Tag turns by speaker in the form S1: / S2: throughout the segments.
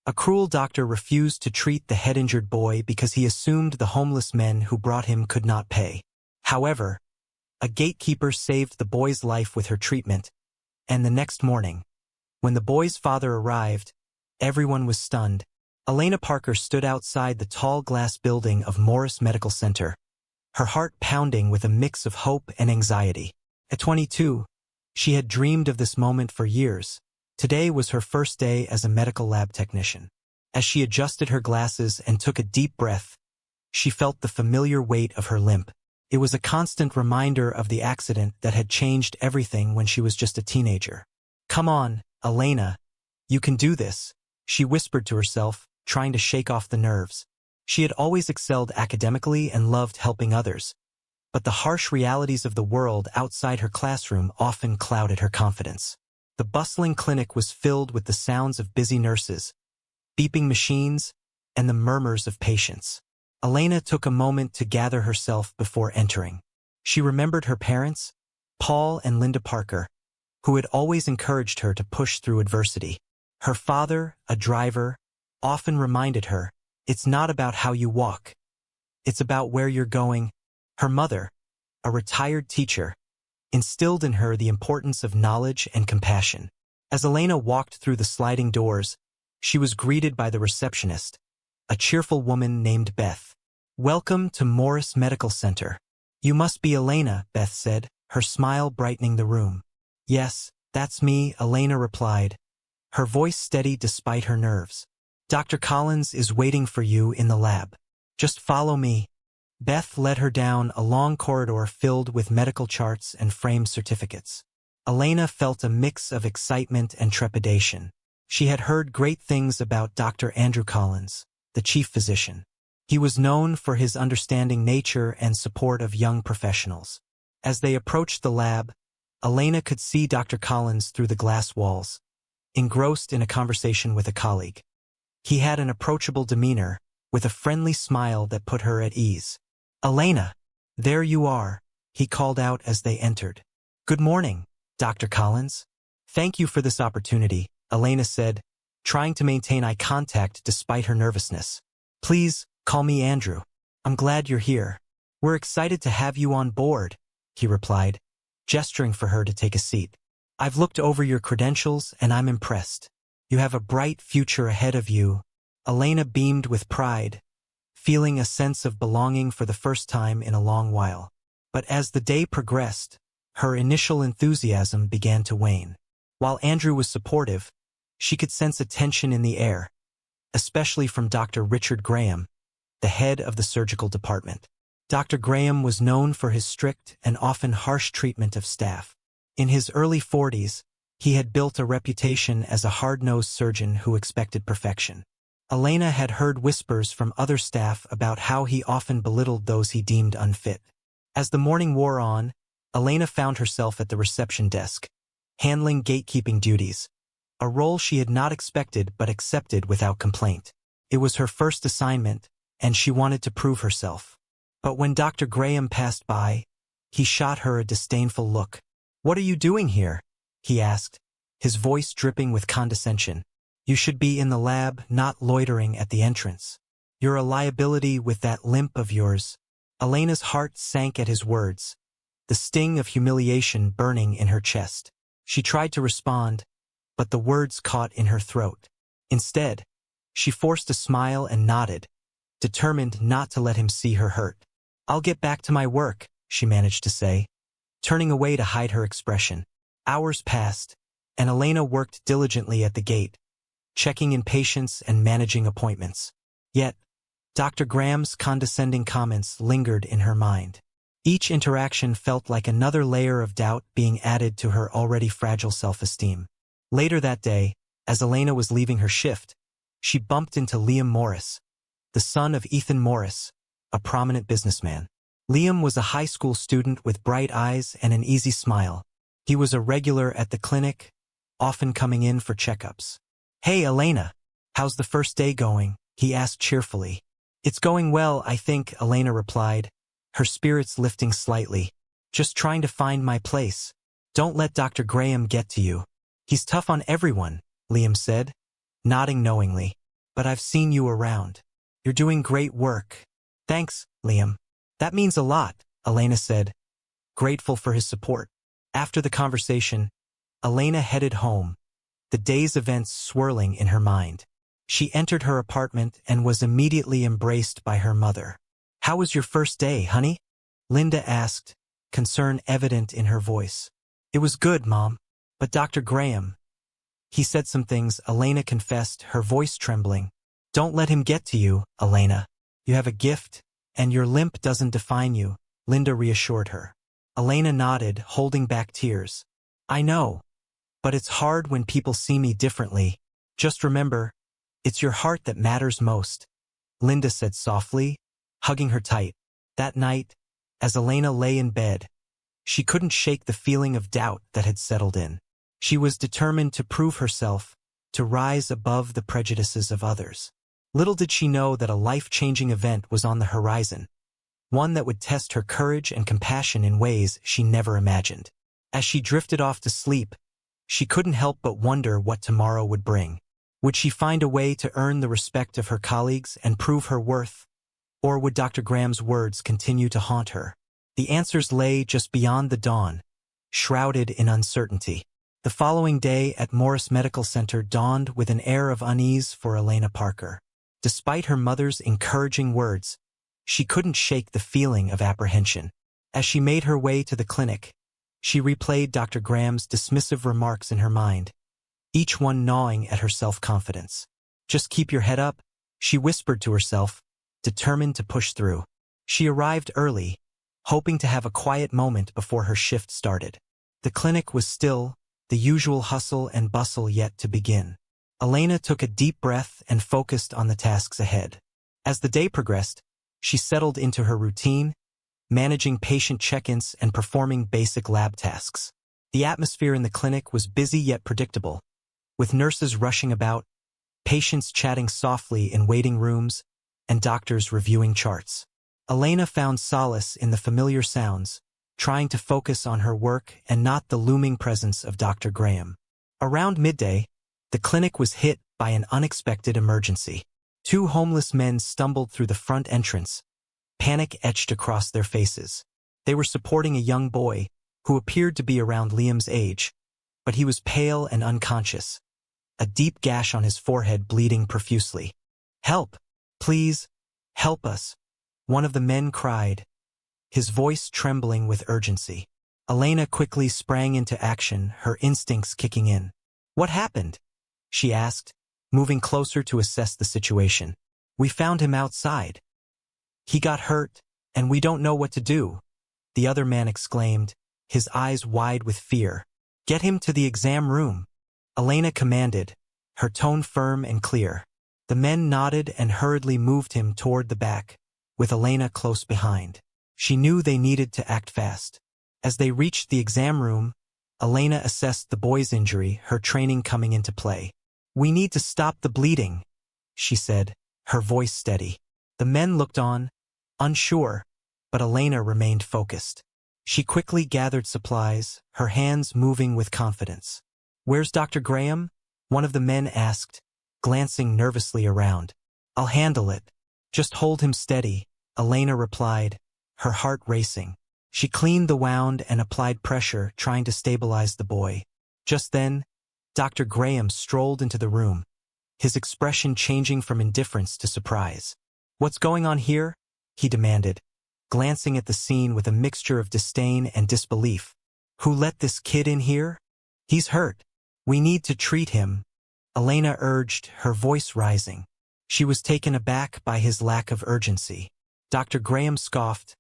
S1: A cruel doctor refused to treat the head-injured boy because he assumed the homeless men who brought him could not pay. However, a gatekeeper saved the boy's life with her treatment, and the next morning, when the boy's father arrived, everyone was stunned. Elena Parker stood outside the tall glass building of Morris Medical Center, her heart pounding with a mix of hope and anxiety. At 22, she had dreamed of this moment for years. Today was her first day as a medical lab technician. As she adjusted her glasses and took a deep breath, she felt the familiar weight of her limp. It was a constant reminder of the accident that had changed everything when she was just a teenager. "Come on, Elena. You can do this," she whispered to herself, trying to shake off the nerves. She had always excelled academically and loved helping others, but the harsh realities of the world outside her classroom often clouded her confidence. The bustling clinic was filled with the sounds of busy nurses, beeping machines, and the murmurs of patients. Elena took a moment to gather herself before entering. She remembered her parents, Paul and Linda Parker, who had always encouraged her to push through adversity. Her father, a driver, often reminded her, "It's not about how you walk. It's about where you're going." Her mother, a retired teacher, instilled in her the importance of knowledge and compassion. As Elena walked through the sliding doors, she was greeted by the receptionist, a cheerful woman named Beth. "Welcome to Morris Medical Center. You must be Elena," Beth said, her smile brightening the room. "Yes, that's me," Elena replied, her voice steady despite her nerves. "Dr. Collins is waiting for you in the lab. Just follow me." Beth led her down a long corridor filled with medical charts and framed certificates. Elena felt a mix of excitement and trepidation. She had heard great things about Dr. Andrew Collins, the chief physician. He was known for his understanding nature and support of young professionals. As they approached the lab, Elena could see Dr. Collins through the glass walls, engrossed in a conversation with a colleague. He had an approachable demeanor, with a friendly smile that put her at ease. "Elena, there you are," he called out as they entered. "Good morning, Dr. Collins." "Thank you for this opportunity," Elena said, trying to maintain eye contact despite her nervousness. "Please, call me Andrew. I'm glad you're here. We're excited to have you on board," he replied, gesturing for her to take a seat. "I've looked over your credentials and I'm impressed. You have a bright future ahead of you." Elena beamed with pride, feeling a sense of belonging for the first time in a long while. But as the day progressed, her initial enthusiasm began to wane. While Andrew was supportive, she could sense a tension in the air, especially from Dr. Richard Graham, the head of the surgical department. Dr. Graham was known for his strict and often harsh treatment of staff. In his early 40s, he had built a reputation as a hard-nosed surgeon who expected perfection. Elena had heard whispers from other staff about how he often belittled those he deemed unfit. As the morning wore on, Elena found herself at the reception desk, handling gatekeeping duties, a role she had not expected but accepted without complaint. It was her first assignment, and she wanted to prove herself. But when Dr. Graham passed by, he shot her a disdainful look. "What are you doing here?" he asked, his voice dripping with condescension. "You should be in the lab, not loitering at the entrance. You're a liability with that limp of yours." Elena's heart sank at his words, the sting of humiliation burning in her chest. She tried to respond, but the words caught in her throat. Instead, she forced a smile and nodded, determined not to let him see her hurt. "I'll get back to my work," she managed to say, turning away to hide her expression. Hours passed, and Elena worked diligently at the gate, checking in patients and managing appointments. Yet, Dr. Graham's condescending comments lingered in her mind. Each interaction felt like another layer of doubt being added to her already fragile self-esteem. Later that day, as Elena was leaving her shift, she bumped into Liam Morris, the son of Ethan Morris, a prominent businessman. Liam was a high school student with bright eyes and an easy smile. He was a regular at the clinic, often coming in for checkups. "Hey, Elena, how's the first day going?" he asked cheerfully. "It's going well, I think," Elena replied, her spirits lifting slightly. "Just trying to find my place. Don't let Dr. Graham get to you. He's tough on everyone," Liam said, nodding knowingly. but I've seen you around. You're doing great work. Thanks, Liam. That means a lot, Elena said, grateful for his support. After the conversation, Elena headed home, the day's events swirling in her mind. She entered her apartment and was immediately embraced by her mother. How was your first day, honey? Linda asked, concern evident in her voice. It was good, Mom. But Dr. Graham, he said some things, Elena confessed, her voice trembling. Don't let him get to you, Elena. You have a gift, and your limp doesn't define you, Linda reassured her. Elena nodded, holding back tears. I know, but it's hard when people see me differently. Just remember, it's your heart that matters most, Linda said softly, hugging her tight. That night, as Elena lay in bed, she couldn't shake the feeling of doubt that had settled in. She was determined to prove herself, to rise above the prejudices of others. Little did she know that a life-changing event was on the horizon, one that would test her courage and compassion in ways she never imagined. As she drifted off to sleep, she couldn't help but wonder what tomorrow would bring. Would she find a way to earn the respect of her colleagues and prove her worth, or would Dr. Graham's words continue to haunt her? The answers lay just beyond the dawn, shrouded in uncertainty. The following day at Morris Medical Center dawned with an air of unease for Elena Parker. Despite her mother's encouraging words, she couldn't shake the feeling of apprehension. As she made her way to the clinic, she replayed Dr. Graham's dismissive remarks in her mind, each one gnawing at her self-confidence. Just keep your head up, she whispered to herself, determined to push through. She arrived early, hoping to have a quiet moment before her shift started. The clinic was still, the usual hustle and bustle yet to begin. Elena took a deep breath and focused on the tasks ahead. As the day progressed, she settled into her routine, managing patient check-ins and performing basic lab tasks. The atmosphere in the clinic was busy yet predictable, with nurses rushing about, patients chatting softly in waiting rooms, and doctors reviewing charts. Elena found solace in the familiar sounds, trying to focus on her work and not the looming presence of Dr. Graham. Around midday, the clinic was hit by an unexpected emergency. Two homeless men stumbled through the front entrance, panic etched across their faces. They were supporting a young boy, who appeared to be around Liam's age, but he was pale and unconscious, a deep gash on his forehead bleeding profusely. Help! Please, help us! One of the men cried, his voice trembling with urgency. Elena quickly sprang into action, her instincts kicking in. What happened? She asked, moving closer to assess the situation. We found him outside. He got hurt, and we don't know what to do, the other man exclaimed, his eyes wide with fear. Get him to the exam room, Elena commanded, her tone firm and clear. The men nodded and hurriedly moved him toward the back, with Elena close behind. She knew they needed to act fast. As they reached the exam room, Elena assessed the boy's injury, her training coming into play. We need to stop the bleeding, she said, her voice steady. The men looked on, unsure, but Elena remained focused. She quickly gathered supplies, her hands moving with confidence. Where's Dr. Graham? One of the men asked, glancing nervously around. I'll handle it. Just hold him steady, Elena replied, her heart racing. She cleaned the wound and applied pressure, trying to stabilize the boy. Just then, Dr. Graham strolled into the room, his expression changing from indifference to surprise. What's going on here? He demanded, glancing at the scene with a mixture of disdain and disbelief. Who let this kid in here? He's hurt. We need to treat him, Elena urged, her voice rising. She was taken aback by his lack of urgency. Dr. Graham scoffed,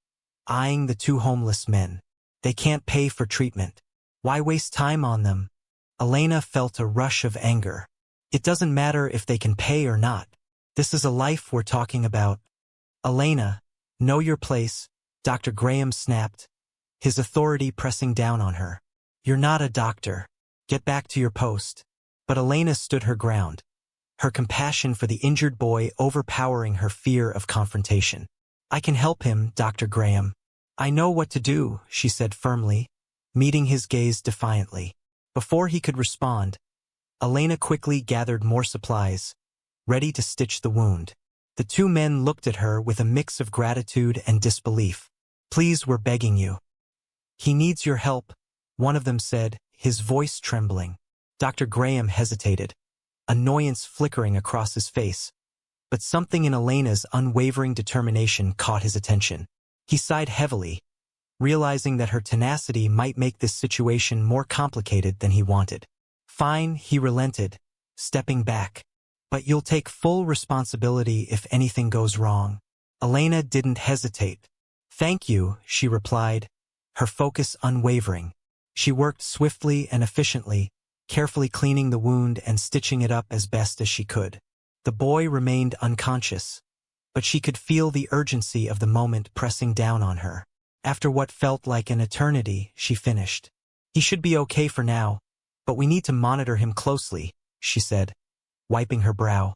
S1: eyeing the two homeless men. They can't pay for treatment. Why waste time on them? Elena felt a rush of anger. It doesn't matter if they can pay or not. This is a life we're talking about. Elena, know your place, Dr. Graham snapped, his authority pressing down on her. You're not a doctor. Get back to your post. But Elena stood her ground, her compassion for the injured boy overpowering her fear of confrontation. I can help him, Dr. Graham. I know what to do, she said firmly, meeting his gaze defiantly. Before he could respond, Elena quickly gathered more supplies, ready to stitch the wound. The two men looked at her with a mix of gratitude and disbelief. "Please, we're begging you." "He needs your help," one of them said, his voice trembling. Dr. Graham hesitated, annoyance flickering across his face. But something in Elena's unwavering determination caught his attention. He sighed heavily, realizing that her tenacity might make this situation more complicated than he wanted. "Fine," he relented, stepping back. "But you'll take full responsibility if anything goes wrong." Elena didn't hesitate. "Thank you," she replied, her focus unwavering. She worked swiftly and efficiently, carefully cleaning the wound and stitching it up as best as she could. The boy remained unconscious, but she could feel the urgency of the moment pressing down on her. After what felt like an eternity, she finished. "He should be okay for now, but we need to monitor him closely," she said, wiping her brow,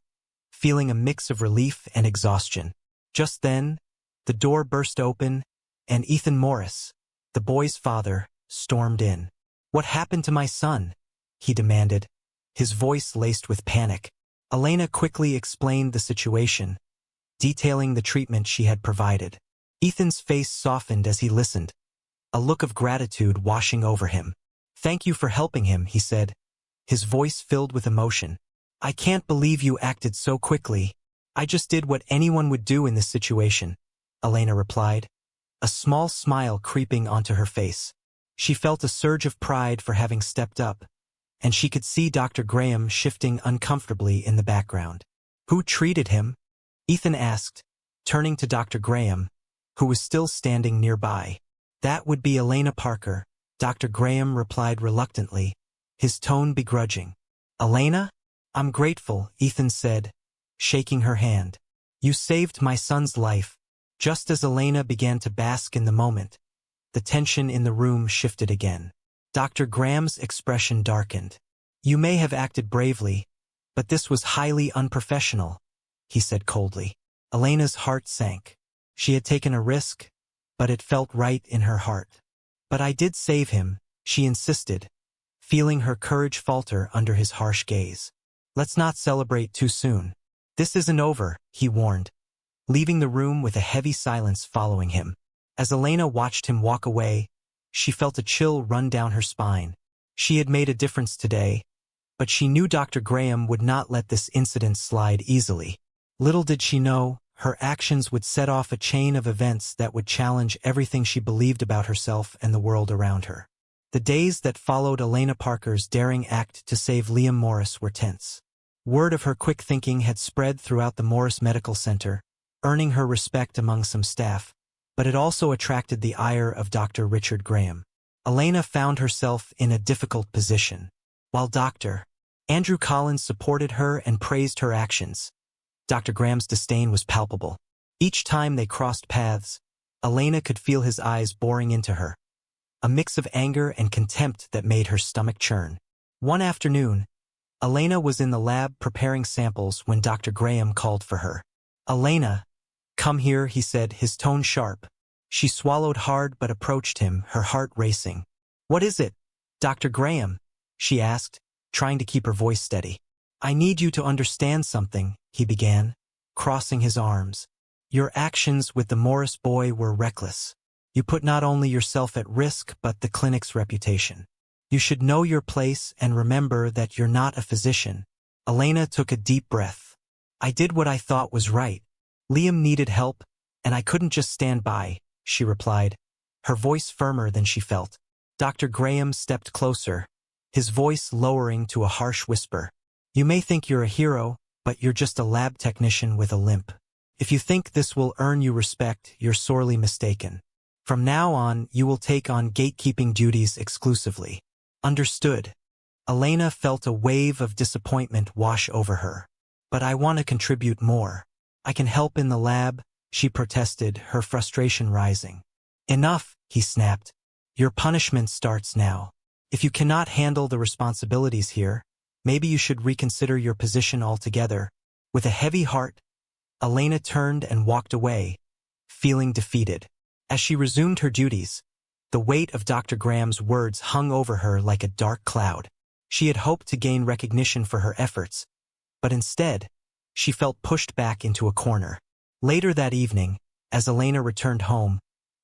S1: feeling a mix of relief and exhaustion. Just then, the door burst open, and Ethan Morris, the boy's father, stormed in. "What happened to my son?" he demanded, his voice laced with panic. Elena quickly explained the situation, detailing the treatment she had provided. Ethan's face softened as he listened, a look of gratitude washing over him. "Thank you for helping him," he said, his voice filled with emotion. "I can't believe you acted so quickly." "I just did what anyone would do in this situation," Elena replied, a small smile creeping onto her face. She felt a surge of pride for having stepped up, and she could see Dr. Graham shifting uncomfortably in the background. "Who treated him?" Ethan asked, turning to Dr. Graham, who was still standing nearby. "That would be Elena Parker," Dr. Graham replied reluctantly, his tone begrudging. "Elena? I'm grateful," Ethan said, shaking her hand. "You saved my son's life." Just as Elena began to bask in the moment, the tension in the room shifted again. Dr. Graham's expression darkened. "You may have acted bravely, but this was highly unprofessional," he said coldly. Elena's heart sank. She had taken a risk, but it felt right in her heart. "But I did save him," she insisted, feeling her courage falter under his harsh gaze. "Let's not celebrate too soon. This isn't over," he warned, leaving the room with a heavy silence following him. As Elena watched him walk away, she felt a chill run down her spine. She had made a difference today, but she knew Dr. Graham would not let this incident slide easily. Little did she know, her actions would set off a chain of events that would challenge everything she believed about herself and the world around her. The days that followed Elena Parker's daring act to save Liam Morris were tense. Word of her quick thinking had spread throughout the Morris Medical Center, earning her respect among some staff, but it also attracted the ire of Dr. Richard Graham. Elena found herself in a difficult position. While Dr. Andrew Collins supported her and praised her actions, Dr. Graham's disdain was palpable. Each time they crossed paths, Elena could feel his eyes boring into her, a mix of anger and contempt that made her stomach churn. One afternoon, Elena was in the lab preparing samples when Dr. Graham called for her. "Elena, come here," he said, his tone sharp. She swallowed hard but approached him, her heart racing. "What is it, Dr. Graham?" she asked, trying to keep her voice steady. "I need you to understand something," he began, crossing his arms. "Your actions with the Morris boy were reckless. You put not only yourself at risk but the clinic's reputation. You should know your place and remember that you're not a physician." Elena took a deep breath. "I did what I thought was right. Liam needed help, and I couldn't just stand by," she replied, her voice firmer than she felt. Dr. Graham stepped closer, his voice lowering to a harsh whisper. "You may think you're a hero, but you're just a lab technician with a limp. If you think this will earn you respect, you're sorely mistaken. From now on, you will take on gatekeeping duties exclusively." "Understood." Elena felt a wave of disappointment wash over her. "But I want to contribute more. I can help in the lab," she protested, her frustration rising. "Enough," he snapped. "Your punishment starts now. If you cannot handle the responsibilities here, maybe you should reconsider your position altogether." With a heavy heart, Elena turned and walked away, feeling defeated. As she resumed her duties, the weight of Dr. Graham's words hung over her like a dark cloud. She had hoped to gain recognition for her efforts, but instead, she felt pushed back into a corner. Later that evening, as Elena returned home,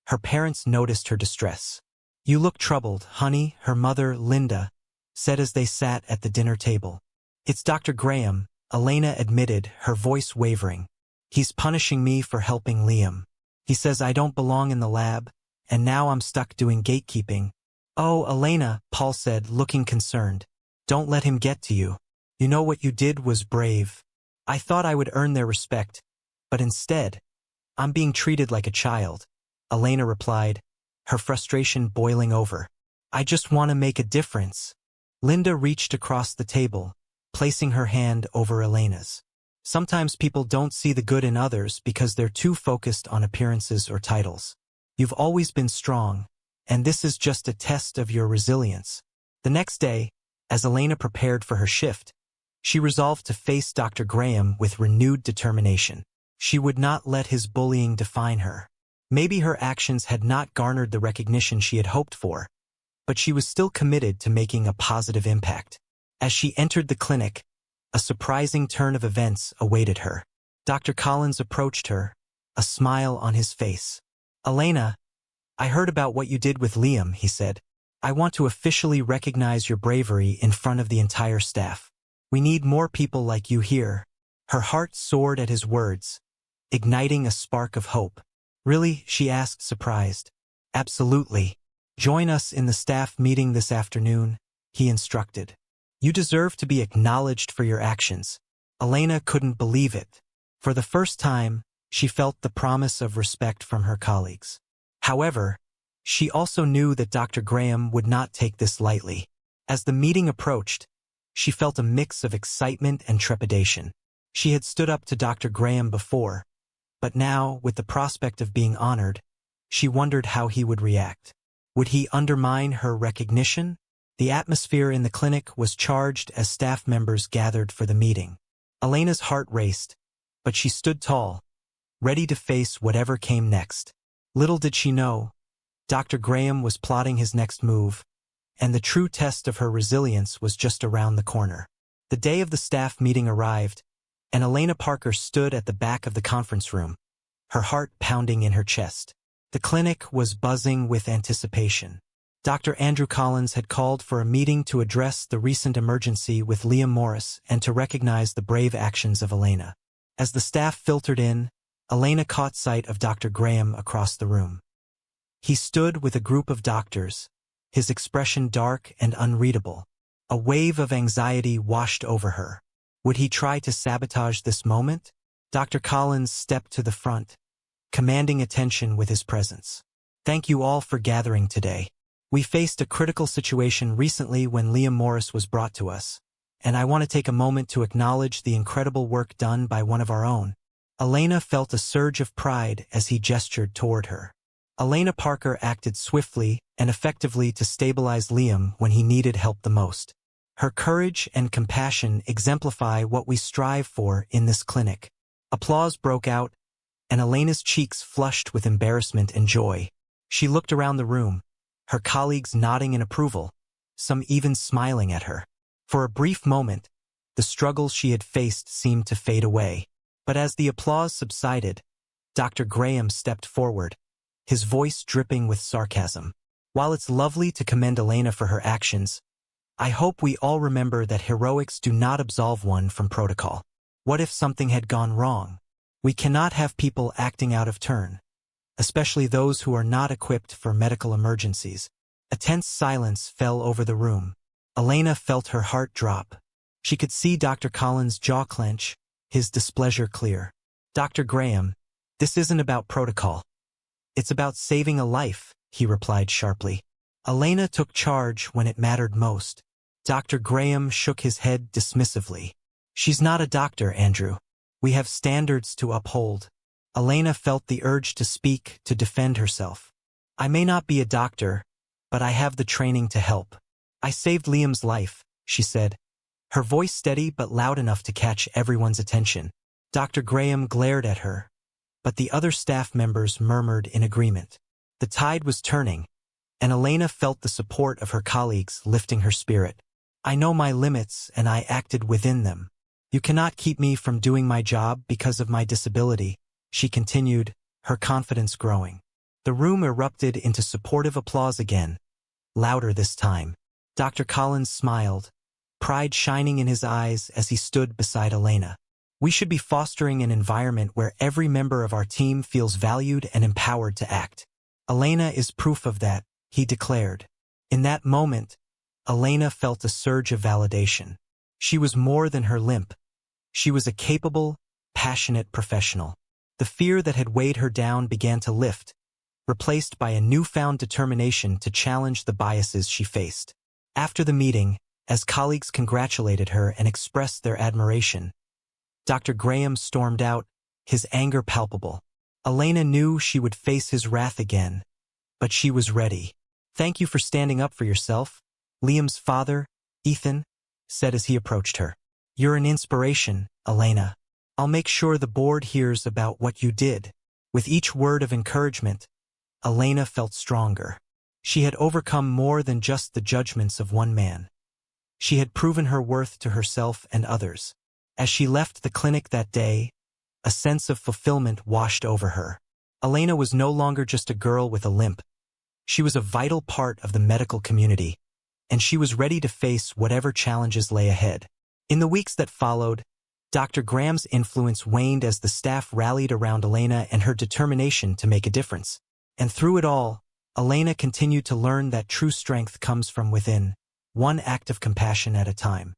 S1: her parents noticed her distress. "You look troubled, honey," her mother, Linda, said as they sat at the dinner table. "It's Dr. Graham," Elena admitted, her voice wavering. "He's punishing me for helping Liam. He says I don't belong in the lab, and now I'm stuck doing gatekeeping." "Oh, Elena," Paul said, looking concerned. "Don't let him get to you. You know what you did was brave. I thought I would earn their respect, but instead, I'm being treated like a child," Elena replied, her frustration boiling over. "I just want to make a difference." Linda reached across the table, placing her hand over Elena's. "Sometimes people don't see the good in others because they're too focused on appearances or titles. You've always been strong, and this is just a test of your resilience." The next day, as Elena prepared for her shift, she resolved to face Dr. Graham with renewed determination. She would not let his bullying define her. Maybe her actions had not garnered the recognition she had hoped for, but she was still committed to making a positive impact. As she entered the clinic, a surprising turn of events awaited her. Dr. Collins approached her, a smile on his face. "Elena, I heard about what you did with Liam," he said. "I want to officially recognize your bravery in front of the entire staff. We need more people like you here." Her heart soared at his words, igniting a spark of hope. "Really?" she asked, surprised. "Absolutely. Join us in the staff meeting this afternoon," he instructed. "You deserve to be acknowledged for your actions." Elena couldn't believe it. For the first time, she felt the promise of respect from her colleagues. However, she also knew that Dr. Graham would not take this lightly. As the meeting approached, she felt a mix of excitement and trepidation. She had stood up to Dr. Graham before, but now, with the prospect of being honored, she wondered how he would react. Would he undermine her recognition? The atmosphere in the clinic was charged as staff members gathered for the meeting. Elena's heart raced, but she stood tall, ready to face whatever came next. Little did she know, Dr. Graham was plotting his next move, and the true test of her resilience was just around the corner. The day of the staff meeting arrived, and Elena Parker stood at the back of the conference room, her heart pounding in her chest. The clinic was buzzing with anticipation. Dr. Andrew Collins had called for a meeting to address the recent emergency with Liam Morris and to recognize the brave actions of Elena. As the staff filtered in, Elena caught sight of Dr. Graham across the room. He stood with a group of doctors, his expression dark and unreadable. A wave of anxiety washed over her. Would he try to sabotage this moment? Dr. Collins stepped to the front, commanding attention with his presence. "Thank you all for gathering today. We faced a critical situation recently when Liam Morris was brought to us, and I want to take a moment to acknowledge the incredible work done by one of our own." Elena felt a surge of pride as he gestured toward her. Elena Parker acted swiftly and effectively to stabilize Liam when he needed help the most. Her courage and compassion exemplify what we strive for in this clinic. Applause broke out, and Elena's cheeks flushed with embarrassment and joy. She looked around the room, her colleagues nodding in approval, some even smiling at her. For a brief moment, the struggles she had faced seemed to fade away. But as the applause subsided, Dr. Graham stepped forward, his voice dripping with sarcasm. "While it's lovely to commend Elena for her actions, I hope we all remember that heroics do not absolve one from protocol. What if something had gone wrong? We cannot have people acting out of turn, especially those who are not equipped for medical emergencies." A tense silence fell over the room. Elena felt her heart drop. She could see Dr. Collins' jaw clench, his displeasure clear. "Dr. Graham, this isn't about protocol. It's about saving a life," he replied sharply. Elena took charge when it mattered most. Dr. Graham shook his head dismissively. "She's not a doctor, Andrew. We have standards to uphold." Elena felt the urge to speak, to defend herself. "I may not be a doctor, but I have the training to help. I saved Liam's life," she said, her voice steady but loud enough to catch everyone's attention. Dr. Graham glared at her, but the other staff members murmured in agreement. The tide was turning, and Elena felt the support of her colleagues lifting her spirit. "I know my limits, and I acted within them. You cannot keep me from doing my job because of my disability, she continued, her confidence growing. The room erupted into supportive applause again, louder this time. Dr. Collins smiled, pride shining in his eyes as he stood beside Elena. We should be fostering an environment where every member of our team feels valued and empowered to act. Elena is proof of that, he declared. In that moment, Elena felt a surge of validation. She was more than her limp. She was a capable, passionate professional. The fear that had weighed her down began to lift, replaced by a newfound determination to challenge the biases she faced. After the meeting, as colleagues congratulated her and expressed their admiration, Dr. Graham stormed out, his anger palpable. Elena knew she would face his wrath again, but she was ready. "Thank you for standing up for yourself," Liam's father, Ethan, said as he approached her. "You're an inspiration, Elena. I'll make sure the board hears about what you did." With each word of encouragement, Elena felt stronger. She had overcome more than just the judgments of one man. She had proven her worth to herself and others. As she left the clinic that day, a sense of fulfillment washed over her. Elena was no longer just a girl with a limp. She was a vital part of the medical community, and she was ready to face whatever challenges lay ahead. In the weeks that followed, Dr. Graham's influence waned as the staff rallied around Elena and her determination to make a difference. And through it all, Elena continued to learn that true strength comes from within, one act of compassion at a time.